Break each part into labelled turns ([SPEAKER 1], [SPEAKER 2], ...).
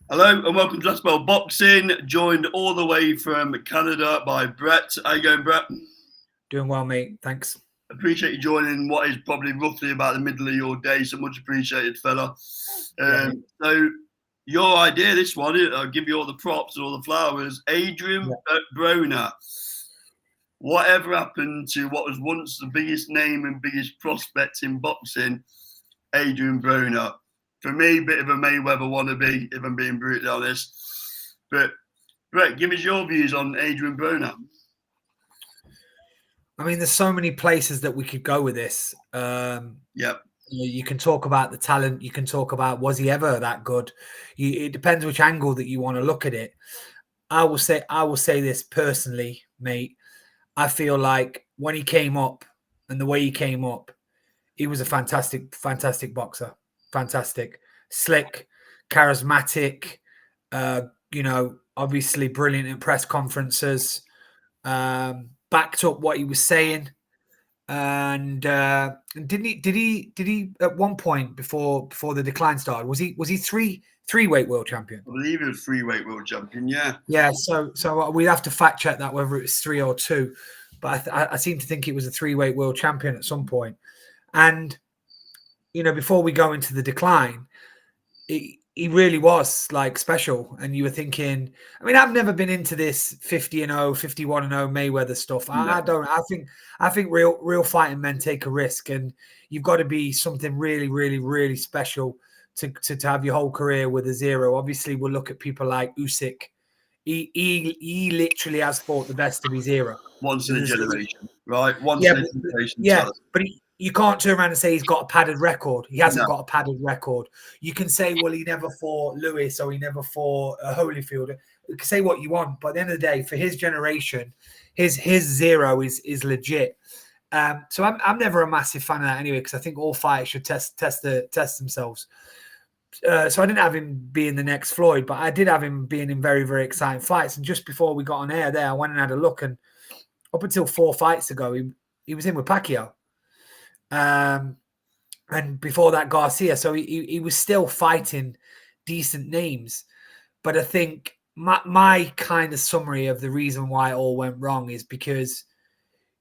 [SPEAKER 1] Hello and welcome to Let's Spell Boxing, joined all the way from Canada by Brett. How you going, Brett?
[SPEAKER 2] Doing well, mate. Thanks.
[SPEAKER 1] Appreciate you joining what is probably roughly about the middle of your day, so much appreciated, fella.
[SPEAKER 2] Yeah,
[SPEAKER 1] So, your idea, this one, I'll give you all the props and all the flowers. Adrian
[SPEAKER 2] yeah.
[SPEAKER 1] Broner. Whatever happened to what was once the biggest name and biggest prospect in boxing, Adrian Broner? For me, bit of a Mayweather wannabe, if I'm being brutally honest. But Brett, give us your views on Adrian Broner.
[SPEAKER 2] I mean, there's so many places that we could go with this.
[SPEAKER 1] Yep.
[SPEAKER 2] You can talk about the talent. You can talk about was he ever that good. It depends which angle that you want to look at it. I will say this personally, mate. I feel like when he came up and the way he came up, he was a fantastic boxer. Fantastic, slick, charismatic. Obviously brilliant in press conferences. Backed up what he was saying, and did he at one point before the decline started was he three weight world champion?
[SPEAKER 1] I believe he was freeweight world champion, yeah.
[SPEAKER 2] Yeah, so we have to fact check that whether it's three or two, but I seem to think it was a three weight world champion at some point. And before we go into the decline, he really was like special. And you were thinking, I mean, I've never been into this 50-0, 51-0 Mayweather stuff. I
[SPEAKER 1] No.
[SPEAKER 2] don't. I think real fighting men take a risk, and you've got to be something really, really, really special to have your whole career with a zero. Obviously, we'll look at people like Usyk. He literally has fought the best of his era.
[SPEAKER 1] Once in a generation, right? Once
[SPEAKER 2] Yeah,
[SPEAKER 1] in a generation
[SPEAKER 2] yeah,
[SPEAKER 1] talent.
[SPEAKER 2] but you can't turn around and say he's got a padded record. He hasn't
[SPEAKER 1] No.
[SPEAKER 2] got a padded record. You can say, well, he never fought Lewis or he never fought Holyfield. You can say what you want, but at the end of the day, for his generation, his zero is legit. So I'm never a massive fan of that anyway, because I think all fighters should test themselves. So I didn't have him being the next Floyd, but I did have him being in very, very exciting fights. And just before we got on air there, I went and had a look, and up until 4 fights ago, he was in with Pacquiao. And before that, Garcia. So he was still fighting decent names. But I think my kind of summary of the reason why it all went wrong is because,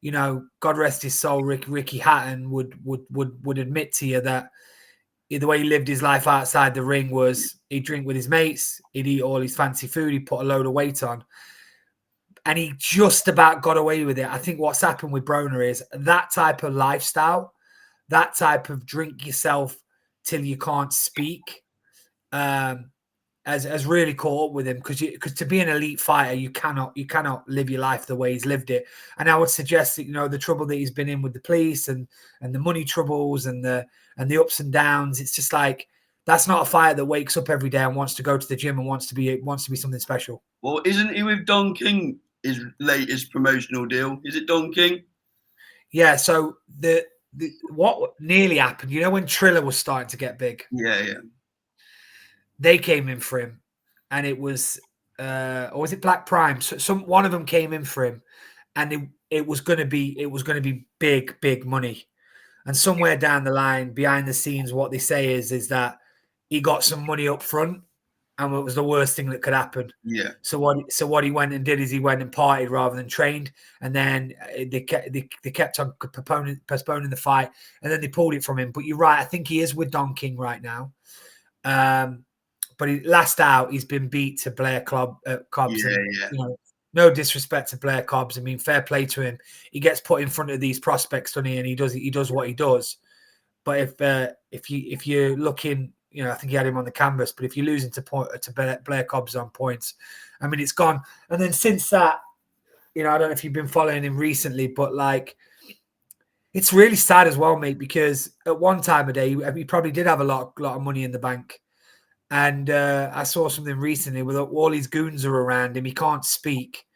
[SPEAKER 2] God rest his soul, Ricky Hatton would admit to you that the way he lived his life outside the ring was he'd drink with his mates, he'd eat all his fancy food, he'd put a load of weight on. And he just about got away with it. I think what's happened with Broner is that type of lifestyle, that type of drink yourself till you can't speak, has really caught up with him, because to be an elite fighter, you cannot live your life the way he's lived it. And I would suggest that the trouble that he's been in with the police and the money troubles and the ups and downs, it's just like that's not a fighter that wakes up every day and wants to go to the gym and wants to be something special.
[SPEAKER 1] Well, isn't he with Don King, his latest promotional deal? Is it Don King?
[SPEAKER 2] Yeah, so what nearly happened, when Triller was starting to get big,
[SPEAKER 1] Yeah.
[SPEAKER 2] they came in for him, and it was or was it Black Prime? So one of them came in for him, and it was going to be big money. And somewhere down the line, behind the scenes, what they say is that he got some money up front, and it was the worst thing that could happen.
[SPEAKER 1] Yeah.
[SPEAKER 2] So what he went and did is he went and partied rather than trained, and then they kept on postponing the fight, and then they pulled it from him. But you're right, I think he is with Don King right now. But last out, he's been beat to Blair Cobbs.
[SPEAKER 1] Yeah.
[SPEAKER 2] No disrespect to Blair Cobbs. I mean, fair play to him. He gets put in front of these prospects, doesn't he? And he does what he does. But if you're looking, I think he had him on the canvas. But if you're losing to Blair Cobbs on points, I mean, it's gone. And then since that, I don't know if you've been following him recently, but like, it's really sad as well, mate. Because at one time a day, he probably did have a lot of money in the bank. And I saw something recently where all his goons are around him. He can't speak,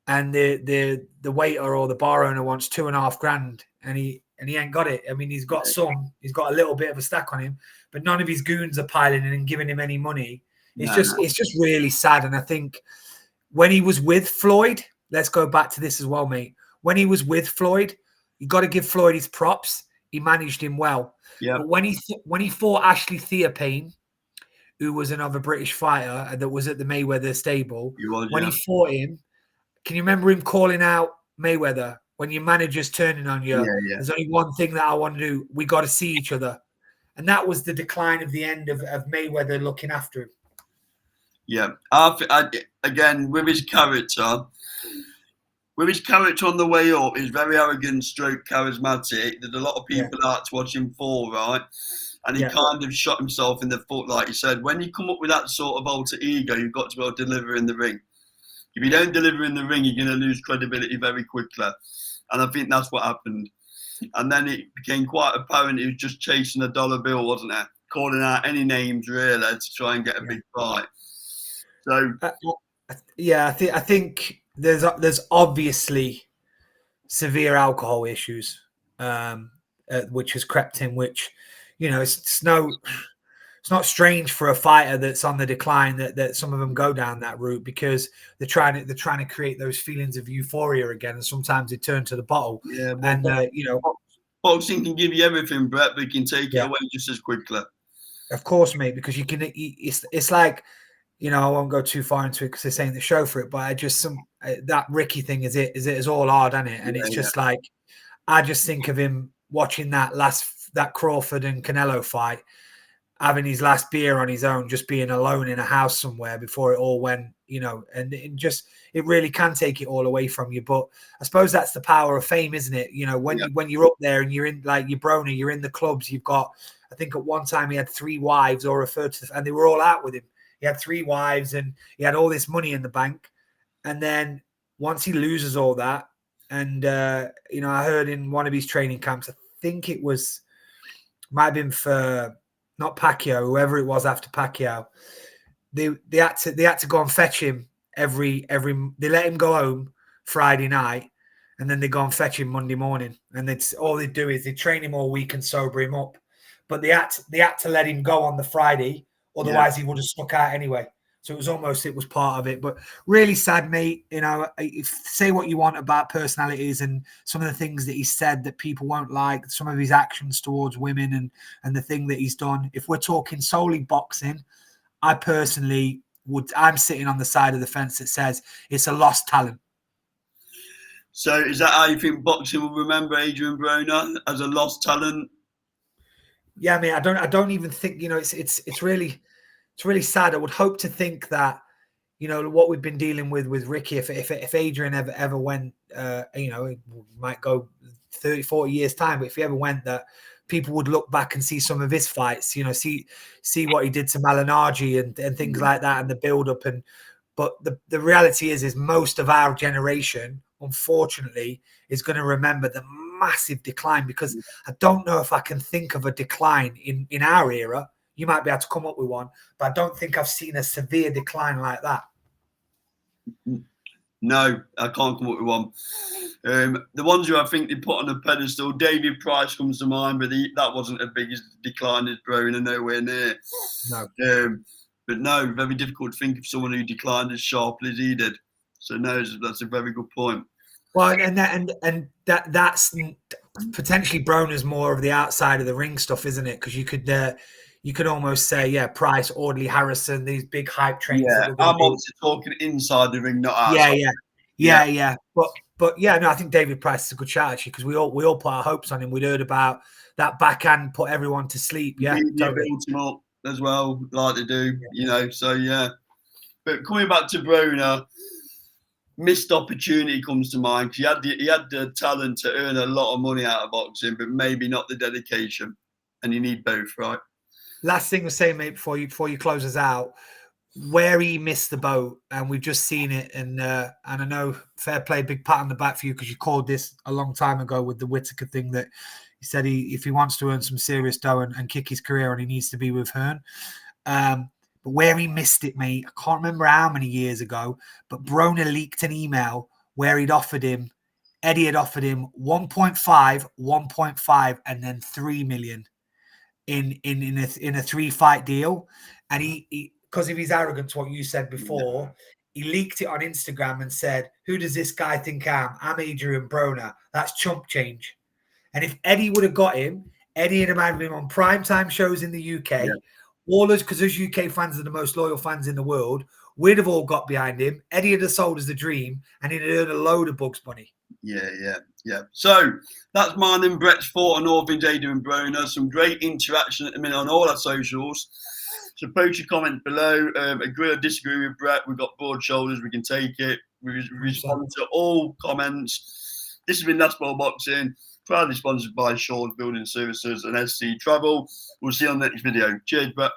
[SPEAKER 2] and the waiter or the bar owner wants $2,500, and he ain't got it. I mean, he's got a little bit of a stack on him, but none of his goons are piling in and giving him any money. It's just really sad. And I think when he was with Floyd, let's go back to this as well, mate. When he was with Floyd, you got to give Floyd his props. He managed him well.
[SPEAKER 1] Yeah.
[SPEAKER 2] But when he fought Ashley Theophane, who was another British fighter that was at the Mayweather stable.
[SPEAKER 1] He was,
[SPEAKER 2] When
[SPEAKER 1] yeah.
[SPEAKER 2] he fought him, can you remember him calling out Mayweather, when your manager's turning on you?
[SPEAKER 1] Yeah.
[SPEAKER 2] There's only one thing that I want to do. We got to see each other. And that was the decline of the end of Mayweather looking after him.
[SPEAKER 1] Yeah. Again, with his character on the way up, he's very arrogant, stroke charismatic. There's a lot of people out to watch him fall, right? And he kind of shot himself in the foot, like you said. When you come up with that sort of alter ego, you've got to be able to deliver in the ring. If you don't deliver in the ring, you're going to lose credibility very quickly. And I think that's what happened. And then it became quite apparent he was just chasing a dollar bill, wasn't it? Calling out any names, really, to try and get a big fight. So,
[SPEAKER 2] I think there's obviously severe alcohol issues, which has crept in. Which, it's not strange for a fighter that's on the decline that some of them go down that route, because they're trying to create those feelings of euphoria again, and sometimes they turn to the bottle.
[SPEAKER 1] Yeah, boxing can give you everything, Brett, but it can take it away just as quickly.
[SPEAKER 2] Of course, mate, because you can. It's like, I won't go too far into it because this ain't the show for it. But that Ricky thing is all hard, isn't it? And it's just like, I just think of him watching that Crawford and Canelo fight, having his last beer on his own, just being alone in a house somewhere before it all went, and it really can take it all away from you. But I suppose that's the power of fame, isn't it? When you're up there and you're in, like your Broner, you're in the clubs, you've got, I think at one time he had 3 wives, or referred to, and they were all out with him. He had 3 wives and he had all this money in the bank. And then once he loses all that, and, I heard in one of his training camps, I think it might have been for, not Pacquiao, whoever it was after Pacquiao, they had to go and fetch him they let him go home Friday night, and then they go and fetch him Monday morning. And all they do is they train him all week and sober him up. But they had to let him go on the Friday, otherwise he would have stuck out anyway. So it was part of it. But really sad, mate. Say what you want about personalities and some of the things that he said that people won't like, some of his actions towards women and the thing that he's done. If we're talking solely boxing, I personally I'm sitting on the side of the fence that says it's a lost talent.
[SPEAKER 1] So is that how you think boxing will remember Adrian Broner, as a lost talent?
[SPEAKER 2] Yeah, I mean, I don't even think, it's really sad. I would hope to think that, what we've been dealing with Ricky, if Adrian ever went, it might go 30, 40 years time, but if he ever went, that people would look back and see some of his fights, see what he did to Malignaggi and things like that, and the build up. But the reality is most of our generation, unfortunately, is going to remember the massive decline, because I don't know if I can think of a decline in our era. You might be able to come up with one, but I don't think I've seen a severe decline like that.
[SPEAKER 1] No, I can't come up with one. The ones who I think they put on a pedestal, David Price comes to mind, but that wasn't as big as decline as Broner, nowhere near.
[SPEAKER 2] No.
[SPEAKER 1] But no, very difficult to think of someone who declined as sharply as he did. So no, that's a very good point.
[SPEAKER 2] Well, and that's potentially Broner's more of the outside of the ring stuff, isn't it? Because you could almost say, Price, Audley Harrison, these big hype trains.
[SPEAKER 1] Yeah, I'm obviously talking inside the ring, not outside.
[SPEAKER 2] Yeah. But yeah, no, I think David Price is a good shout, actually, because we all put our hopes on him. We'd heard about that backhand put everyone to sleep. Yeah,
[SPEAKER 1] totally. Built him up as well, like they do, So yeah. But coming back to Broner, missed opportunity comes to mind, because he had the talent to earn a lot of money out of boxing, but maybe not the dedication, and you need both, right?
[SPEAKER 2] Last thing to say, mate, before you close us out, where he missed the boat, and we've just seen it, and I know, fair play, big pat on the back for you, because you called this a long time ago with the Whittaker thing, that he said if he wants to earn some serious dough and kick his career on, he needs to be with Hearn. But where he missed it, mate, I can't remember how many years ago, but Broner leaked an email where Eddie had offered him 1.5, and then 3 million in a 3-fight deal. And he because of his arrogance, what you said before, he leaked it on Instagram and said, "Who does this guy think I am? I'm Adrian Broner. That's chump change." And if Eddie would have got him, Eddie would have had him on primetime shows in the UK, all us, because us UK fans are the most loyal fans in the world, we'd have all got behind him. Eddie would have sold us the dream, and he'd earn a load of Bugs Bunny.
[SPEAKER 1] Yeah. So that's mine and Brett's thought on all things Adrian Broner. Some great interaction at the minute on all our socials. So post your comments below. Agree or disagree with Brett. We've got broad shoulders. We can take it. We respond to all comments. This has been Last Ball Boxing, proudly sponsored by Shaw's Building Services and SC Travel. We'll see you on the next video. Cheers, Brett.